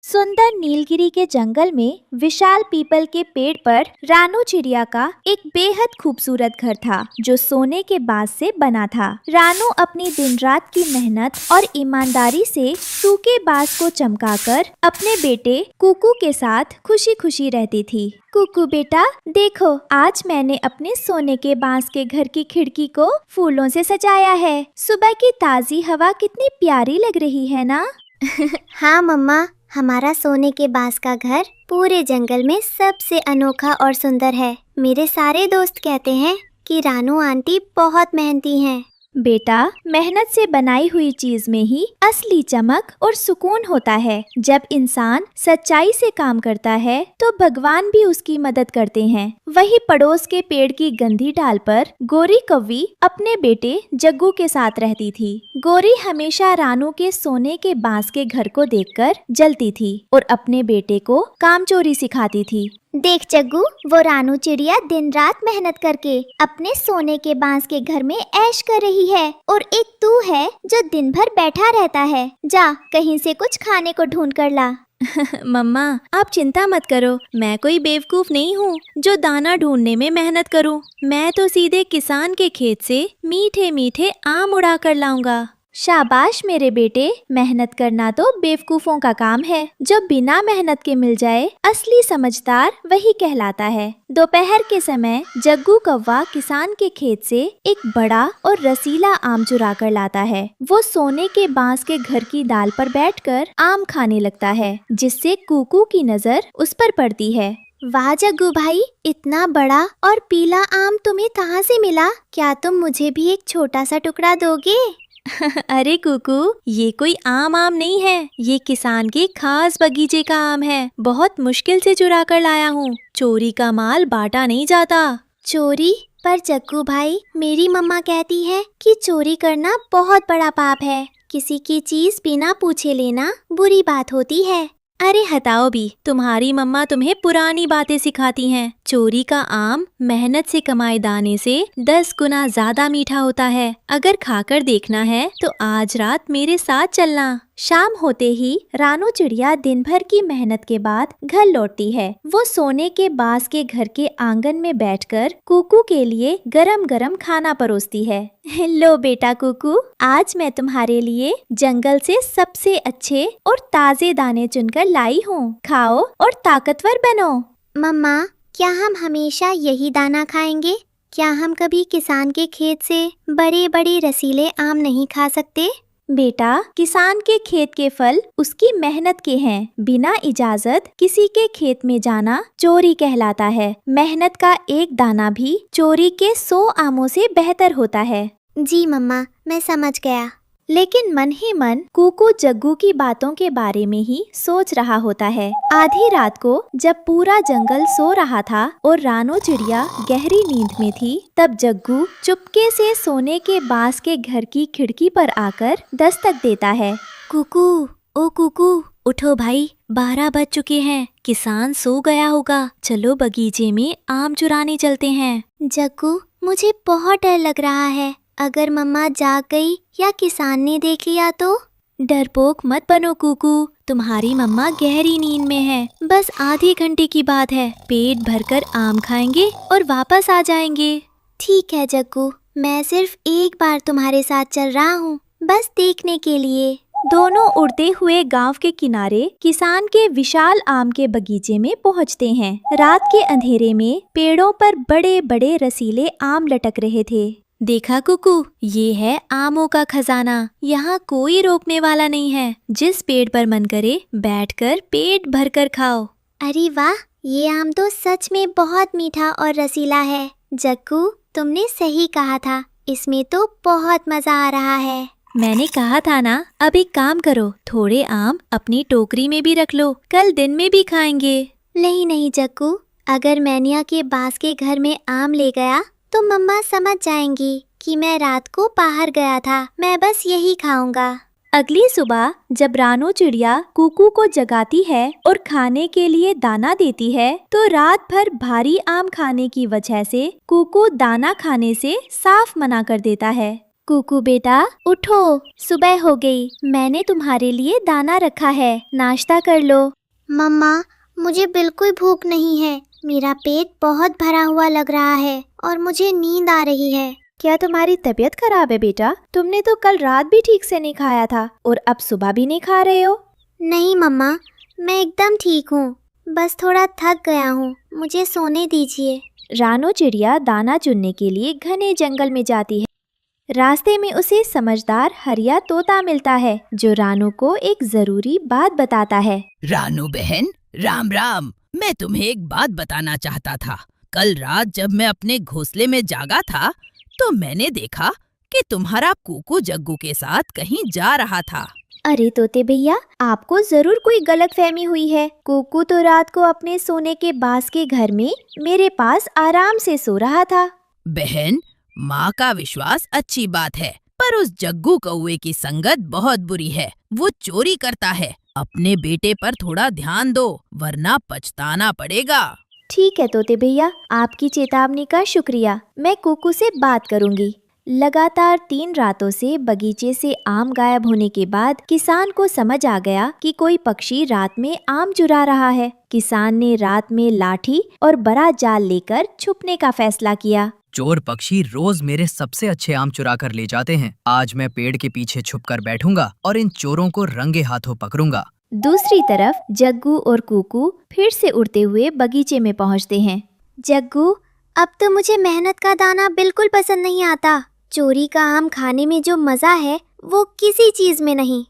सुंदर नीलगिरी के जंगल में विशाल पीपल के पेड़ पर रानू चिड़िया का एक बेहद खूबसूरत घर था जो सोने के बांस से बना था। रानू अपनी दिन रात की मेहनत और ईमानदारी से सूखे बांस को चमकाकर अपने बेटे कुकू के साथ खुशी खुशी रहती थी। कुकू बेटा देखो, आज मैंने अपने सोने के बांस के घर की खिड़की को फूलों से सजाया है। सुबह की ताज़ी हवा कितनी प्यारी लग रही है ना? हाँ मम्मा, हमारा सोने के बांस का घर पूरे जंगल में सबसे अनोखा और सुंदर है। मेरे सारे दोस्त कहते हैं कि रानू आंटी बहुत मेहनती हैं। बेटा, मेहनत से बनाई हुई चीज में ही असली चमक और सुकून होता है। जब इंसान सच्चाई से काम करता है तो भगवान भी उसकी मदद करते हैं। वही पड़ोस के पेड़ की गंदी डाल पर गोरी कौवी अपने बेटे जग्गू के साथ रहती थी। गोरी हमेशा रानू के सोने के बांस के घर को देखकर जलती थी और अपने बेटे को काम चोरी सिखाती थी। देख जग्गू, वो रानू चिड़िया दिन रात मेहनत करके अपने सोने के बांस के घर में ऐश कर रही है और एक तू है जो दिन भर बैठा रहता है। जा कहीं से कुछ खाने को ढूंढ कर ला। मम्मा, आप चिंता मत करो, मैं कोई बेवकूफ नहीं हूँ जो दाना ढूंढने में मेहनत करूँ। मैं तो सीधे किसान के खेत से मीठे मीठे आम उड़ा कर लाऊंगा। शाबाश मेरे बेटे, मेहनत करना तो बेवकूफों का काम है। जो बिना मेहनत के मिल जाए, असली समझदार वही कहलाता है। दोपहर के समय जग्गू कौवा किसान के खेत से एक बड़ा और रसीला आम चुरा कर लाता है। वो सोने के बांस के घर की डाल पर बैठकर आम खाने लगता है, जिससे कुकू की नजर उस पर पड़ती है। वाह जग्गू भाई, इतना बड़ा और पीला आम तुम्हें कहाँ से मिला? क्या तुम मुझे भी एक छोटा सा टुकड़ा दोगे? अरे कुकू, ये कोई आम नहीं है, ये किसान के खास बगीचे का आम है। बहुत मुश्किल से चुरा कर लाया हूँ। चोरी का माल बांटा नहीं जाता। चोरी? पर जग्गू भाई, मेरी मम्मा कहती है कि चोरी करना बहुत बड़ा पाप है। किसी की चीज बिना पूछे लेना बुरी बात होती है। अरे हटाओ भी, तुम्हारी मम्मा तुम्हें पुरानी बातें सिखाती हैं। चोरी का आम मेहनत से कमाए दाने से 10 गुना ज्यादा मीठा होता है। अगर खाकर देखना है तो आज रात मेरे साथ चलना। शाम होते ही रानू चिड़िया दिन भर की मेहनत के बाद घर लौटती है। वो सोने के बांस के घर के आंगन में बैठकर कुकू के लिए गरम गरम खाना परोसती है। लो बेटा कुकू, आज मैं तुम्हारे लिए जंगल से सबसे अच्छे और ताजे दाने चुनकर लाई हूँ। खाओ और ताकतवर बनो। मम्मा, क्या हम हमेशा यही दाना खाएंगे? क्या हम कभी किसान के खेत से बड़े बड़े रसीले आम नहीं खा सकते? बेटा, किसान के खेत के फल उसकी मेहनत के हैं। बिना इजाजत किसी के खेत में जाना चोरी कहलाता है। मेहनत का एक दाना भी चोरी के 100 आमों से बेहतर होता है। जी मम्मा, मैं समझ गया। लेकिन मन ही मन कुकू जग्गू की बातों के बारे में ही सोच रहा होता है। आधी रात को जब पूरा जंगल सो रहा था और रानू चिड़िया गहरी नींद में थी, तब जग्गू चुपके से सोने के बांस के घर की खिड़की पर आकर दस्तक देता है। कुकू, ओ कुकू, उठो भाई, 12 बज चुके हैं। किसान सो गया होगा। चलो बगीचे में आम चुराने चलते हैं। जग्गू, मुझे बहुत डर लग रहा है। अगर मम्मा जाग गई या किसान ने देख लिया तो? डरपोक मत बनो कुकू, तुम्हारी मम्मा गहरी नींद में है। बस आधे घंटे की बात है। पेट भरकर आम खाएंगे और वापस आ जाएंगे। ठीक है जग्गू, मैं सिर्फ एक बार तुम्हारे साथ चल रहा हूँ, बस देखने के लिए। दोनों उड़ते हुए गांव के किनारे किसान के विशाल आम के बगीचे में पहुंचते हैं। रात के अंधेरे में पेड़ों पर बड़े बड़े रसीले आम लटक रहे थे। देखा कुकू, ये है आमों का खजाना। यहाँ कोई रोकने वाला नहीं है। जिस पेड़ पर मन करे बैठकर पेट भरकर खाओ। अरे वाह, ये आम तो सच में बहुत मीठा और रसीला है। जग्गू, तुमने सही कहा था, इसमें तो बहुत मजा आ रहा है। मैंने कहा था ना। अब एक काम करो, थोड़े आम अपनी टोकरी में भी रख लो, कल दिन में भी खाएंगे। नहीं नहीं जग्गू, अगर मैनिया के बांस के घर में आम ले गया तो मम्मा समझ जाएंगी कि मैं रात को बाहर गया था। मैं बस यही खाऊंगा। अगली सुबह जब रानू चिड़िया कुकू को जगाती है और खाने के लिए दाना देती है, तो रात भर भारी आम खाने की वजह से कुकू दाना खाने से साफ मना कर देता है। कुकू बेटा उठो, सुबह हो गई। मैंने तुम्हारे लिए दाना रखा है, नाश्ता कर लो। मम्मा, मुझे बिल्कुल भूख नहीं है। मेरा पेट बहुत भरा हुआ लग रहा है और मुझे नींद आ रही है। क्या तुम्हारी तबीयत खराब है बेटा? तुमने तो कल रात भी ठीक से नहीं खाया था और अब सुबह भी नहीं खा रहे हो। नहीं मम्मा, मैं एकदम ठीक हूँ, बस थोड़ा थक गया हूँ, मुझे सोने दीजिए। रानू चिड़िया दाना चुनने के लिए घने जंगल में जाती है। रास्ते में उसे समझदार हरिया तोता मिलता है जो रानू को एक जरूरी बात बताता है। रानू बहन, राम राम। मैं तुम्हें एक बात बताना चाहता था। कल रात जब मैं अपने घोंसले में जागा था तो मैंने देखा कि तुम्हारा कुकू जग्गू के साथ कहीं जा रहा था। अरे तोते भैया, आपको जरूर कोई गलतफहमी हुई है। कुकू तो रात को अपने सोने के बांस के घर में मेरे पास आराम से सो रहा था। बहन, माँ का विश्वास अच्छी बात है, पर उस जग्गू कौवे की संगत बहुत बुरी है। वो चोरी करता है। अपने बेटे पर थोड़ा ध्यान दो, वरना पछताना पड़ेगा। ठीक है तोते भैया, आपकी चेतावनी का शुक्रिया। मैं कुकू से बात करूंगी। लगातार 3 रातों से बगीचे से आम गायब होने के बाद किसान को समझ आ गया कि कोई पक्षी रात में आम चुरा रहा है। किसान ने रात में लाठी और बड़ा जाल लेकर छुपने का फैसला किया। चोर पक्षी रोज मेरे सबसे अच्छे आम चुरा कर ले जाते हैं। आज मैं पेड़ के पीछे छुपकर बैठूंगा और इन चोरों को रंगे हाथों पकड़ूंगा। दूसरी तरफ जग्गू और कुकू फिर से उड़ते हुए बगीचे में पहुंचते हैं। जग्गू, अब तो मुझे मेहनत का दाना बिल्कुल पसंद नहीं आता। चोरी का आम खाने में जो मजा है वो किसी चीज में नहीं।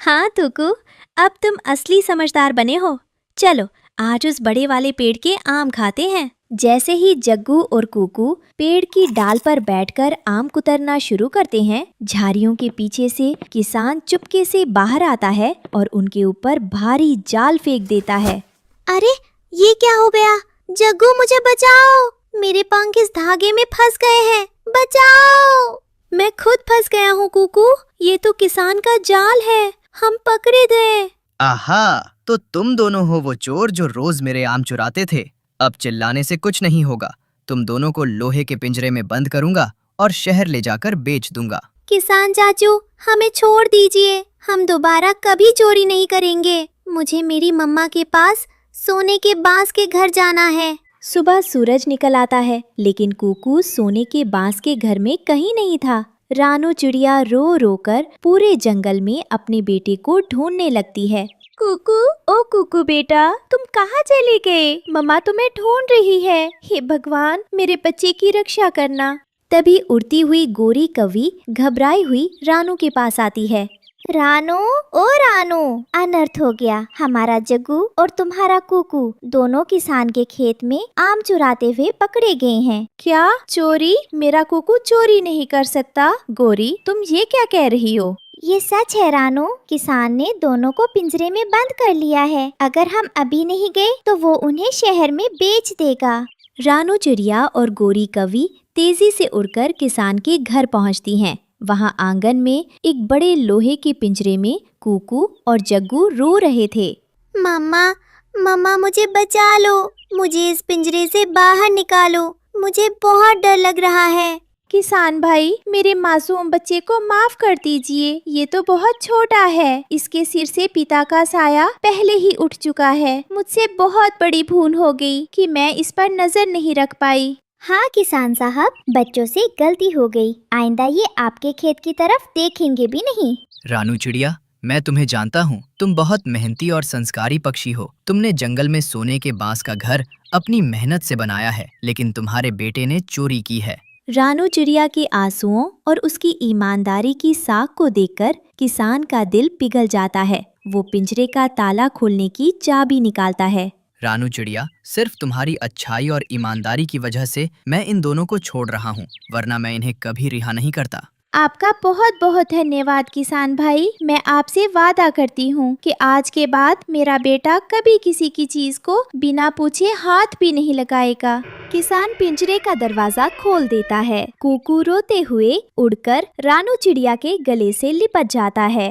हाँ तुकू, अब तुम असली समझदार बने हो। चलो आज उस बड़े वाले पेड़ के आम खाते हैं। जैसे ही जग्गू और कुकू पेड़ की डाल पर बैठकर आम कुतरना शुरू करते हैं, झाड़ियों के पीछे से किसान चुपके से बाहर आता है और उनके ऊपर भारी जाल फेंक देता है। अरे ये क्या हो गया? जग्गू, मुझे बचाओ, मेरे पंख इस धागे में फंस गए हैं, बचाओ। मैं खुद फंस गया हूँ कुकू, ये तो किसान का जाल है, हम पकड़े गए। आहा, तो तुम दोनों हो वो चोर जो रोज मेरे आम चुराते थे। अब चिल्लाने से कुछ नहीं होगा। तुम दोनों को लोहे के पिंजरे में बंद करूंगा और शहर ले जाकर बेच दूंगा। किसान चाचू, हमें छोड़ दीजिए, हम दोबारा कभी चोरी नहीं करेंगे। मुझे मेरी मम्मा के पास सोने के बांस के घर जाना है। सुबह सूरज निकल आता है, लेकिन कुकू सोने के बांस के घर में कहीं नहीं था। रानू चिड़िया रो रो कर पूरे जंगल में अपने बेटे को ढूंढने लगती है। कुकू, ओ कुकू बेटा, तुम कहाँ चले गए? मम्मा तुम्हें ढूंढ रही है। हे भगवान, मेरे बच्चे की रक्षा करना। तभी उड़ती हुई गोरी कौवी घबराई हुई रानू के पास आती है। रानू, ओ रानू, अनर्थ हो गया। हमारा जग्गू और तुम्हारा कुकू दोनों किसान के खेत में आम चुराते हुए पकड़े गए हैं। क्या चोरी? मेरा कुकू चोरी नहीं कर सकता। गोरी, तुम ये क्या कह रही हो? ये सच है रानू, किसान ने दोनों को पिंजरे में बंद कर लिया है। अगर हम अभी नहीं गए तो वो उन्हें शहर में बेच देगा। रानू चिड़िया और गोरी कौवी तेजी से उड़कर किसान के घर पहुंचती हैं। वहां आंगन में एक बड़े लोहे के पिंजरे में कुकू और जग्गू रो रहे थे। मम्मा, मम्मा मुझे बचा लो, मुझे इस पिंजरे से बाहर निकालो, मुझे बहुत डर लग रहा है। किसान भाई, मेरे मासूम बच्चे को माफ कर दीजिए, ये तो बहुत छोटा है। इसके सिर से पिता का साया पहले ही उठ चुका है। मुझसे बहुत बड़ी भूल हो गई कि मैं इस पर नजर नहीं रख पाई। हाँ किसान साहब, बच्चों से गलती हो गई, आइंदा ये आपके खेत की तरफ देखेंगे भी नहीं। रानू चिड़िया, मैं तुम्हें जानता हूँ। तुम बहुत मेहनती और संस्कारी पक्षी हो। तुमने जंगल में सोने के बांस का घर अपनी मेहनत से बनाया है, लेकिन तुम्हारे बेटे ने चोरी की है। रानू चिड़िया के आंसुओं और उसकी ईमानदारी की साख को देखकर किसान का दिल पिघल जाता है। वो पिंजरे का ताला खोलने की चाबी निकालता है। रानू चिड़िया, सिर्फ तुम्हारी अच्छाई और ईमानदारी की वजह से मैं इन दोनों को छोड़ रहा हूँ, वरना मैं इन्हें कभी रिहा नहीं करता। आपका बहुत बहुत धन्यवाद किसान भाई। मैं आपसे वादा करती हूँ कि आज के बाद मेरा बेटा कभी किसी की चीज को बिना पूछे हाथ भी नहीं लगाएगा। किसान पिंजरे का दरवाजा खोल देता है। कुकू रोते हुए उड़कर रानू चिड़िया के गले से लिपट जाता है।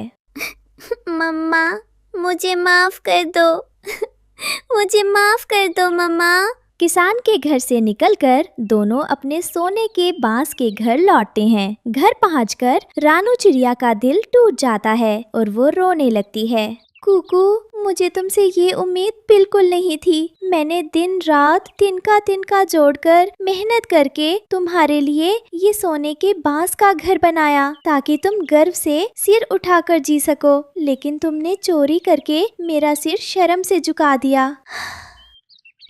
मम्मा, मुझे माफ कर दो, मुझे माफ कर दो मम्मा। किसान के घर से निकलकर दोनों अपने सोने के बांस के घर लौटते हैं। घर पहुंचकर रानू चिड़िया का दिल टूट जाता है और वो रोने लगती है। कुकू, मुझे तुमसे ये उम्मीद बिल्कुल नहीं थी। मैंने दिन रात तिनका तिनका जोड़कर मेहनत करके तुम्हारे लिए ये सोने के बांस का घर बनाया ताकि तुम गर्व से सिर उठाकर जी सको, लेकिन तुमने चोरी करके मेरा सिर शर्म से झुका दिया।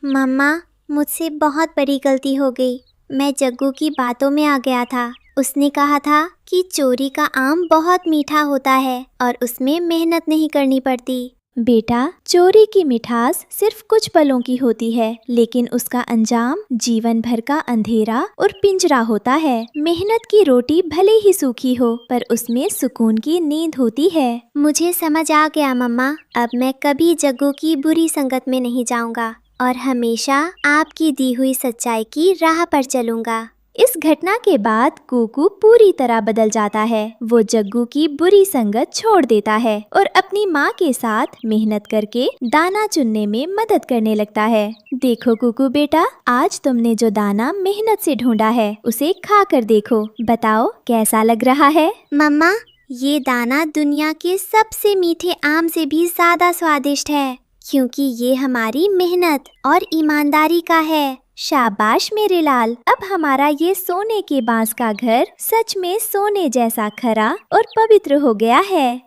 मम्मा, मुझसे बहुत बड़ी गलती हो गई। मैं जग्गू की बातों में आ गया था। उसने कहा था कि चोरी का आम बहुत मीठा होता है और उसमें मेहनत नहीं करनी पड़ती। बेटा, चोरी की मिठास सिर्फ कुछ पलों की होती है, लेकिन उसका अंजाम जीवन भर का अंधेरा और पिंजरा होता है। मेहनत की रोटी भले ही सूखी हो, पर उसमें सुकून की नींद होती है। मुझे समझ आ गया मम्मा। अब मैं कभी जग्गू की बुरी संगत में नहीं जाऊंगा और हमेशा आपकी दी हुई सच्चाई की राह पर चलूंगा। इस घटना के बाद कुकू पूरी तरह बदल जाता है। वो जग्गू की बुरी संगत छोड़ देता है और अपनी माँ के साथ मेहनत करके दाना चुनने में मदद करने लगता है। देखो कुकू बेटा, आज तुमने जो दाना मेहनत से ढूंढा है उसे खा कर देखो। बताओ कैसा लग रहा है? मम्मा, ये दाना दुनिया के सबसे मीठे आम से भी ज्यादा स्वादिष्ट है, क्योंकि ये हमारी मेहनत और ईमानदारी का है। शाबाश मेरे लाल, अब हमारा ये सोने के बांस का घर सच में सोने जैसा खरा और पवित्र हो गया है।